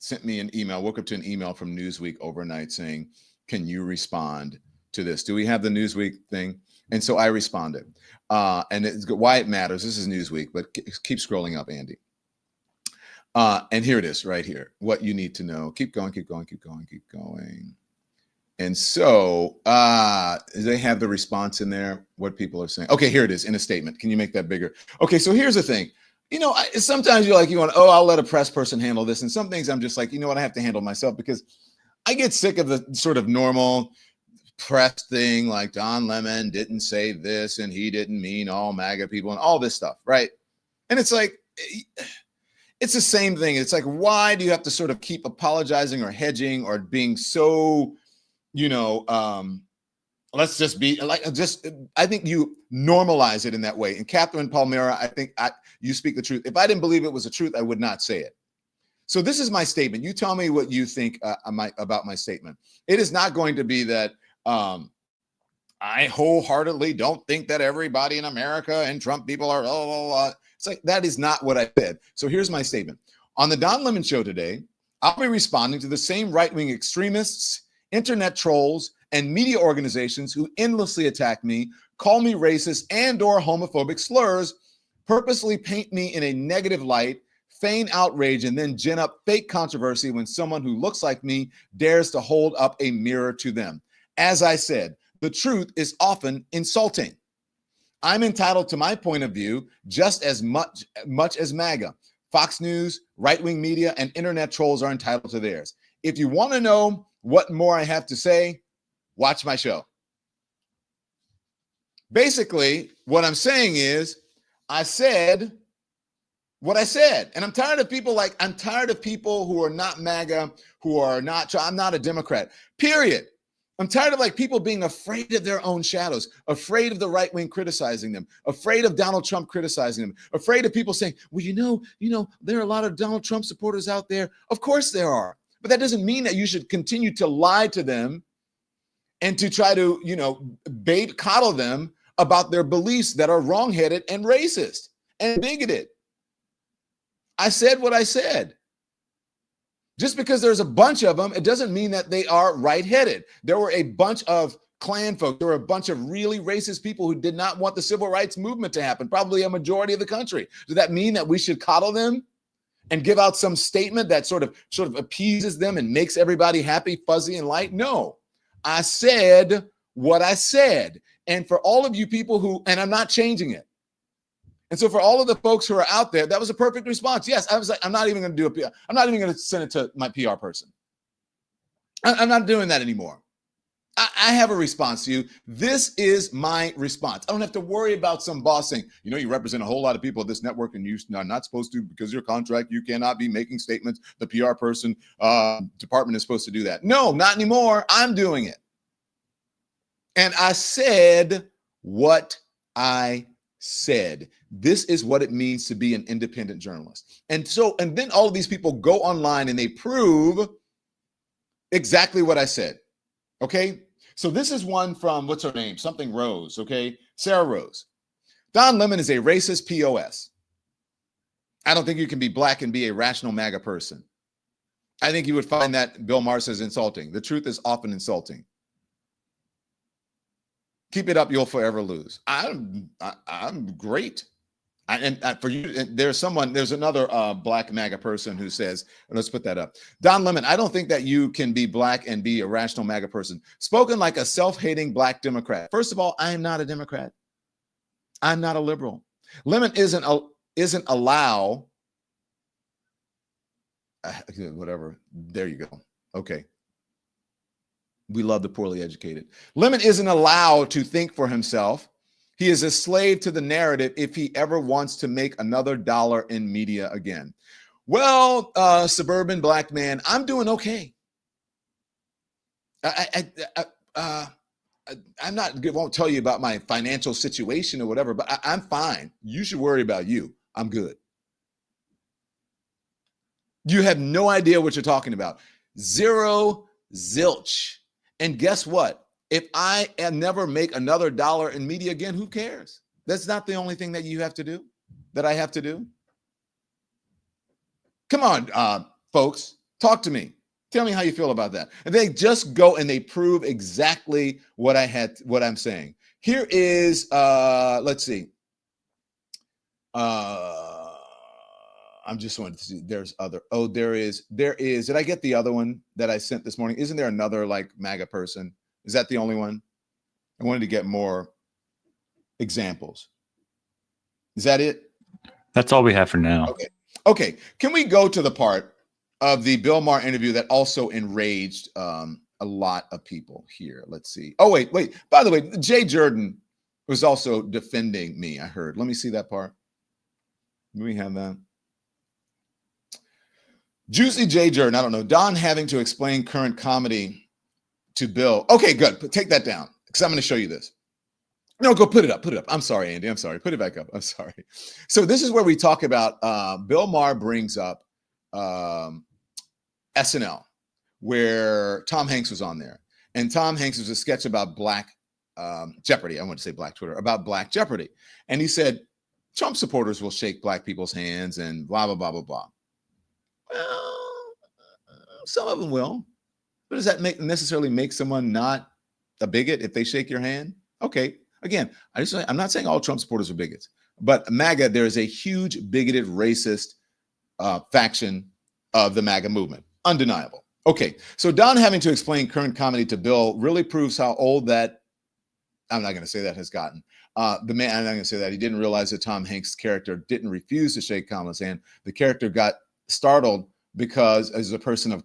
sent me an email, woke up to an email from Newsweek overnight saying, can you respond to this? Do we have the Newsweek thing? And so I responded. And it's why it matters. This is Newsweek, but keep scrolling up, Andy. And here it is right here. What you need to know. Keep going, keep going, keep going, keep going. And so they have the response in there, what people are saying. Okay, here it is in a statement. Can you make that bigger? Okay, so here's the thing. You know, sometimes you're like, I'll let a press person handle this. And some things I'm just like, you know what, I have to handle myself, because I get sick of the sort of normal press thing, like Don Lemon didn't say this and he didn't mean all MAGA people and all this stuff, right? And it's like, it's the same thing. It's like, why do you have to sort of keep apologizing or hedging or being so, let's just be like, I think you normalize it in that way. And Catherine Palmera, I think you speak the truth. If I didn't believe it was the truth, I would not say it. So this is my statement. You tell me what you think about my statement. It is not going to be that I wholeheartedly don't think that everybody in America and Trump people are, It's like, that is not what I said. So here's my statement. On the Don Lemon Show today, I'll be responding to the same right-wing extremists, internet trolls, and media organizations who endlessly attack me, call me racist and or homophobic slurs, purposely paint me in a negative light, feign outrage, and then gin up fake controversy when someone who looks like me dares to hold up a mirror to them. As I said, the truth is often insulting. I'm entitled to my point of view just as much as MAGA. Fox News, right-wing media, and internet trolls are entitled to theirs. If you want to know what more I have to say, watch my show. Basically, what I'm saying is, I said what I said. And I'm tired of people who are not MAGA, I'm not a Democrat, period. I'm tired of people being afraid of their own shadows, afraid of the right wing criticizing them, afraid of Donald Trump criticizing them, afraid of people saying, well, there are a lot of Donald Trump supporters out there. Of course there are. But that doesn't mean that you should continue to lie to them and to try to, coddle them about their beliefs that are wrongheaded and racist and bigoted. I said what I said. Just because there's a bunch of them, it doesn't mean that they are right-headed. There were a bunch of Klan folks. There were a bunch of really racist people who did not want the civil rights movement to happen, probably a majority of the country. Does that mean that we should coddle them and give out some statement that sort of appeases them and makes everybody happy, fuzzy, and light? No. I said what I said. And for all of you people and I'm not changing it. And so for all of the folks who are out there, that was a perfect response. Yes, I was like, I'm not even going to do a PR. I'm not even going to send it to my PR person. I'm not doing that anymore. I have a response to you. This is my response. I don't have to worry about some boss saying, you represent a whole lot of people at this network and you are not supposed to, because of your contract, you cannot be making statements. The PR person department is supposed to do that. No, not anymore. I'm doing it. And I said what I said. This is what it means to be an independent journalist. And then all of these people go online and they prove exactly what I said. Okay. So this is one from, what's her name? Something Rose. Okay. Sarah Rose. Don Lemon is a racist POS. I don't think you can be black and be a rational MAGA person. I think you would find that Bill Maher says insulting. The truth is often insulting. Keep it up, you'll forever lose. I'm great. For you, there's another Black MAGA person who says, let's put that up. Don Lemon, I don't think that you can be black and be a rational MAGA person. Spoken like a self-hating black Democrat. First of all, I am not a Democrat. I'm not a liberal. Lemon isn't allow. Whatever. There you go. Okay. We love the poorly educated. Lemon isn't allowed to think for himself. He is a slave to the narrative if he ever wants to make another dollar in media again. Well, suburban black man, I'm doing okay. I'm not, won't tell you about my financial situation or whatever, but I'm fine. You should worry about you. I'm good. You have no idea what you're talking about. Zero, zilch. And guess what? If I never make another dollar in media again, who cares? That's not the only thing that you have to do, that I have to do. Come on, folks, talk to me. Tell me how you feel about that. And they just go and they prove exactly what I'm saying. Here is, let's see. I'm just wanting to see. There's other. Oh, there is. Did I get the other one that I sent this morning? Isn't there another like MAGA person? Is that the only one? I wanted to get more examples. Is that it? That's all we have for now. Okay. Okay. Can we go to the part of the Bill Maher interview that also enraged a lot of people here? Let's see. Oh, wait. By the way, Jay Jordan was also defending me, I heard. Let me see that part. Do we have that? Juicy J. Jordan, I don't know. Don having to explain current comedy to Bill. Okay, good. Take that down because I'm going to show you this. No, go put it up. Put it up. I'm sorry, Andy. I'm sorry. Put it back up. I'm sorry. So this is where we talk about Bill Maher brings up SNL, where Tom Hanks was on there. And Tom Hanks was a sketch about Black Jeopardy. I want to say Black Twitter, about Black Jeopardy. And he said, Trump supporters will shake Black people's hands and blah, blah, blah, blah, blah. Well, some of them will. But does that necessarily make someone not a bigot if they shake your hand? Okay. Again, I'm not saying all Trump supporters are bigots, but MAGA, there is a huge bigoted, racist faction of the MAGA movement. Undeniable. Okay. So Don having to explain current comedy to Bill really proves how old that, I'm not going to say that, has gotten. I'm not going to say that. He didn't realize that Tom Hanks' character didn't refuse to shake Kamala's hand. The character got startled because as the person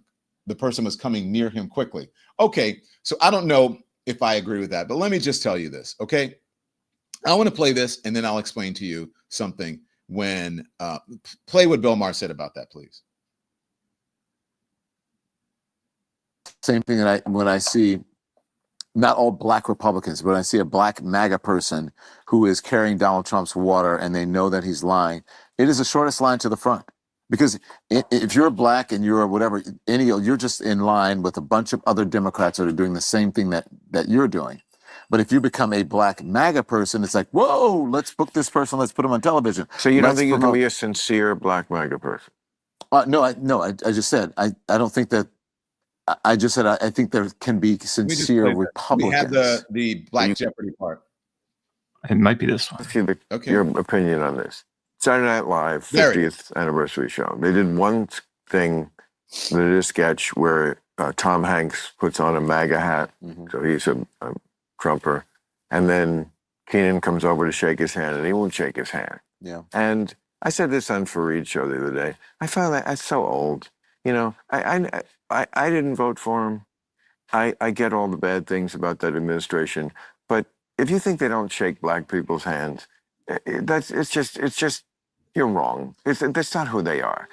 was coming near him quickly. Okay, so I don't know if I agree with that, but let me just tell you this, okay? I want to play this and then I'll explain to you something when, play what Bill Maher said about that, please. Same thing that when I see not all Black Republicans, but I see a Black MAGA person who is carrying Donald Trump's water and they know that he's lying, it is the shortest line to the front. Because if you're Black and you're whatever, you're just in line with a bunch of other Democrats that are doing the same thing that you're doing. But if you become a Black MAGA person, it's like, whoa, let's book this person, let's put him on television. So you don't think you can be a sincere Black MAGA person? No, I just said, I don't think that. I just said I think there can be sincere Republicans. We have the Black Jeopardy part. It might be this one. Okay. Your opinion on this. Saturday Night Live 50th anniversary show. They did one thing, they did a sketch where Tom Hanks puts on a MAGA hat, so he's a Trumper, and then Keenan comes over to shake his hand, and he won't shake his hand. Yeah. And I said this on Fareed's show the other day. I found that that's so old. You know, I didn't vote for him. I get all the bad things about that administration, but if you think they don't shake Black people's hands, it's just you're wrong. That's not who they are.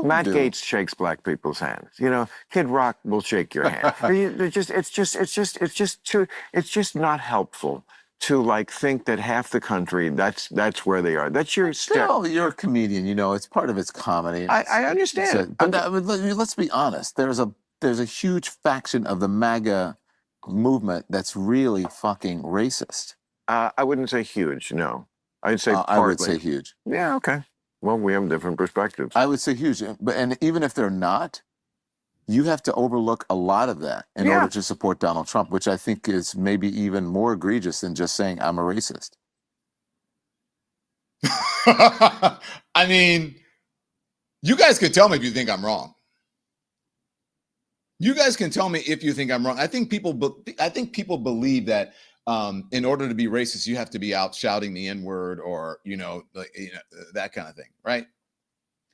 Matt Gaetz shakes Black people's hands. You know, Kid Rock will shake your hand. It's just not helpful to like think that half the country that's where they are. That's your still you're a comedian. You know, it's part of its comedy. I understand. But let's be honest. There's a huge faction of the MAGA movement that's really fucking racist. I wouldn't say huge. No. I'd say partly. I would say huge. Yeah, okay. Well, we have different perspectives. I would say huge. And even if they're not, you have to overlook a lot of that in order to support Donald Trump, which I think is maybe even more egregious than just saying I'm a racist. I mean, you guys can tell me if you think I'm wrong. You guys can tell me if you think I'm wrong. I think people believe that in order to be racist, you have to be out shouting the N-word or, that kind of thing, right?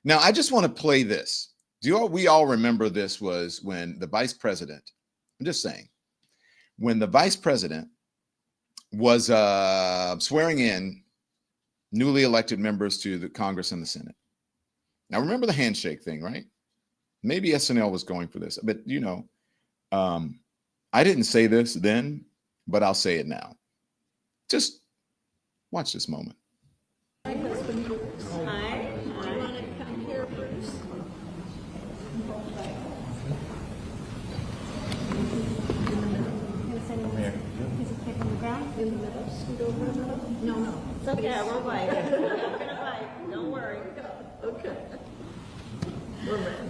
Now, I just want to play this. We all remember this was when the vice president, I'm just saying, when the vice president was swearing in newly elected members to the Congress and the Senate. Now, remember the handshake thing, right? Maybe SNL was going for this, but, I didn't say this then, but I'll say it now. Just watch this moment. My husband, Bruce. Hi. Do you want to come here, Bruce? Come here. Is it kick on the ground? In the middle? Scoot over a little? No. It's okay. We're right. We're going to fight. Don't worry. Okay.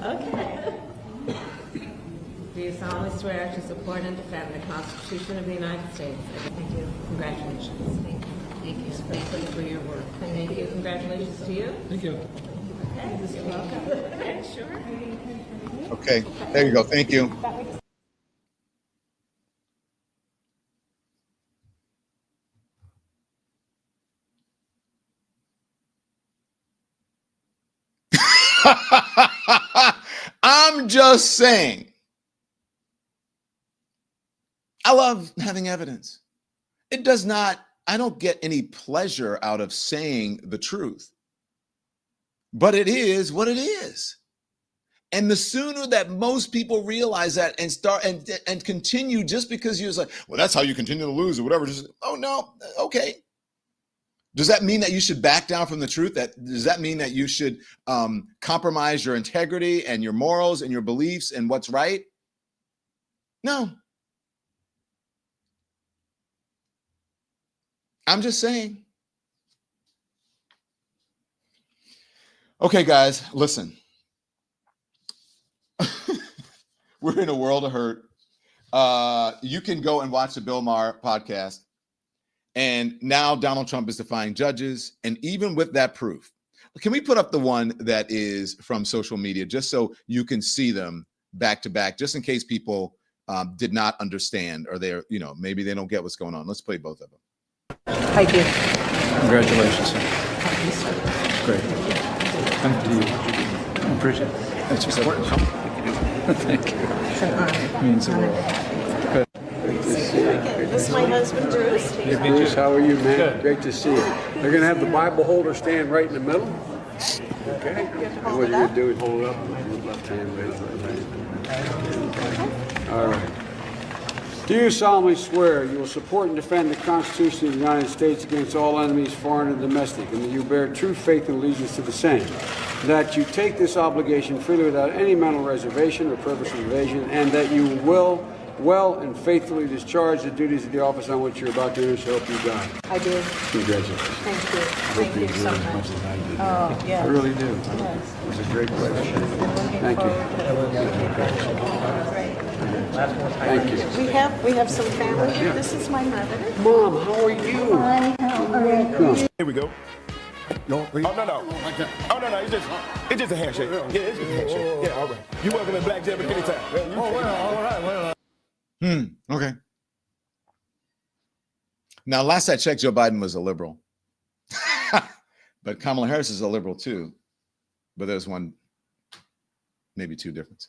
Okay. Do you solemnly swear to support and defend the Constitution of the United States? Thank you. Congratulations. Thank you. Thank you. Thank you for your work. Thank you. Congratulations to you. Thank you. Okay, you're welcome. Okay, sure. Okay, there you go. Thank you. I'm just saying. I love having evidence. It does not, I don't get any pleasure out of saying the truth. But it is what it is. And the sooner that most people realize that and start and continue, just because you're like, well, that's how you continue to lose or whatever. Just, oh no, okay. Does that mean that you should back down from the truth? Does that mean that you should compromise your integrity and your morals and your beliefs and what's right? No. I'm just saying. Okay, guys, listen. We're in a world of hurt. You can go and watch the Bill Maher podcast. And now Donald Trump is defying judges. And even with that proof, can we put up the one that is from social media just so you can see them back to back, just in case people did not understand or they're, maybe they don't get what's going on. Let's play both of them. Thank you. Congratulations, sir. Great. Thank you. I appreciate it. That's just important. Thank you. It means the world. Good. This is my husband, Bruce. Hey, Bruce, how are you, man? Good. Great to see you. They're going to have the Bible holder stand right in the middle. Okay. And what you're going to do is hold it up with your left hand. Right. All right. Do you solemnly swear you will support and defend the Constitution of the United States against all enemies, foreign and domestic, and that you bear true faith and allegiance to the same, that you take this obligation freely without any mental reservation or purpose of evasion, and that you will well and faithfully discharge the duties of the office on which you're about to enter, so help you God? I do. Congratulations. Thank you. Thank you so much. As I do. Oh, yes. I really do. Yes. It was a great pleasure. Thank you. Thank you. We have some family here. This is my mother. Mom, how are you? Hi, how are you? Here we go. No, please. Oh, no. Oh, no, it's just a handshake. Yeah, it's just a handshake. Yeah, all right. You're welcome to Black Jab anytime. Oh, well, all right. Okay. Now, last I checked, Joe Biden was a liberal. But Kamala Harris is a liberal too. But there's maybe two differences.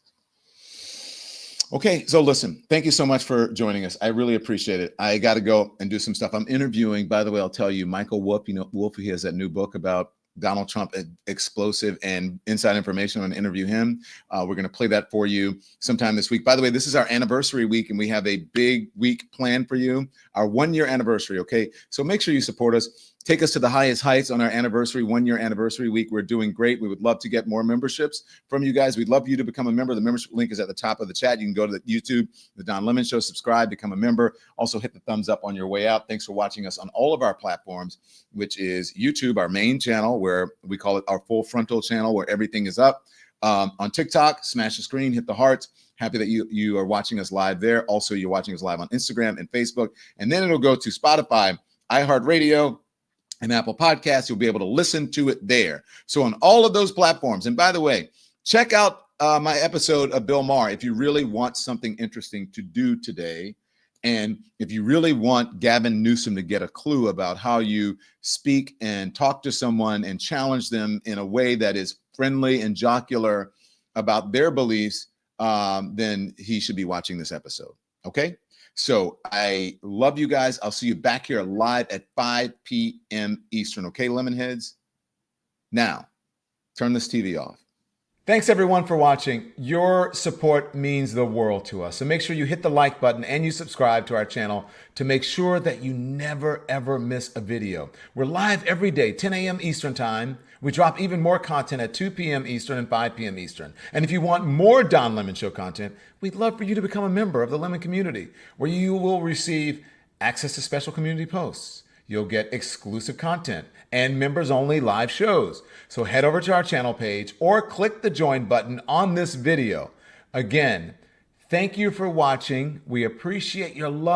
Okay, so listen, thank you so much for joining us. I really appreciate it. I got to go and do some stuff. I'm interviewing, by the way, I'll tell you, Michael Wolff, Wolf, he has that new book about Donald Trump, explosive and inside information. I'm going to interview him. We're going to play that for you sometime this week. By the way, this is our anniversary week, and we have a big week planned for you, our 1-year anniversary, okay? So make sure you support us. Take us to the highest heights on our anniversary, 1-year anniversary week. We're doing great. We would love to get more memberships from you guys. We'd love you to become a member. The membership link is at the top of the chat. You can go to the YouTube, The Don Lemon Show, subscribe, become a member. Also hit the thumbs up on your way out. Thanks for watching us on all of our platforms, which is YouTube, our main channel, where we call it our full frontal channel, where everything is up. On TikTok, smash the screen, hit the hearts. Happy that you are watching us live there. Also, you're watching us live on Instagram and Facebook. And then it'll go to Spotify, iHeart Radio, and Apple Podcasts. You'll be able to listen to it there. So on all of those platforms. And by the way, check out my episode of Bill Maher if you really want something interesting to do today. And if you really want Gavin Newsom to get a clue about how you speak and talk to someone and challenge them in a way that is friendly and jocular about their beliefs, then he should be watching this episode. Okay? So I love you guys. I'll see you back here live at 5 p.m. Eastern. Okay, Lemonheads? Now, turn this TV off. Thanks, everyone, for watching. Your support means the world to us. So make sure you hit the like button and you subscribe to our channel to make sure that you never, ever miss a video. We're live every day, 10 a.m. Eastern Time. We drop even more content at 2 p.m. Eastern and 5 p.m. Eastern. And if you want more Don Lemon Show content, we'd love for you to become a member of the Lemon community, where you will receive access to special community posts. You'll get exclusive content and members-only live shows. So head over to our channel page or click the join button on this video. Again, Thank you for watching. We appreciate your love.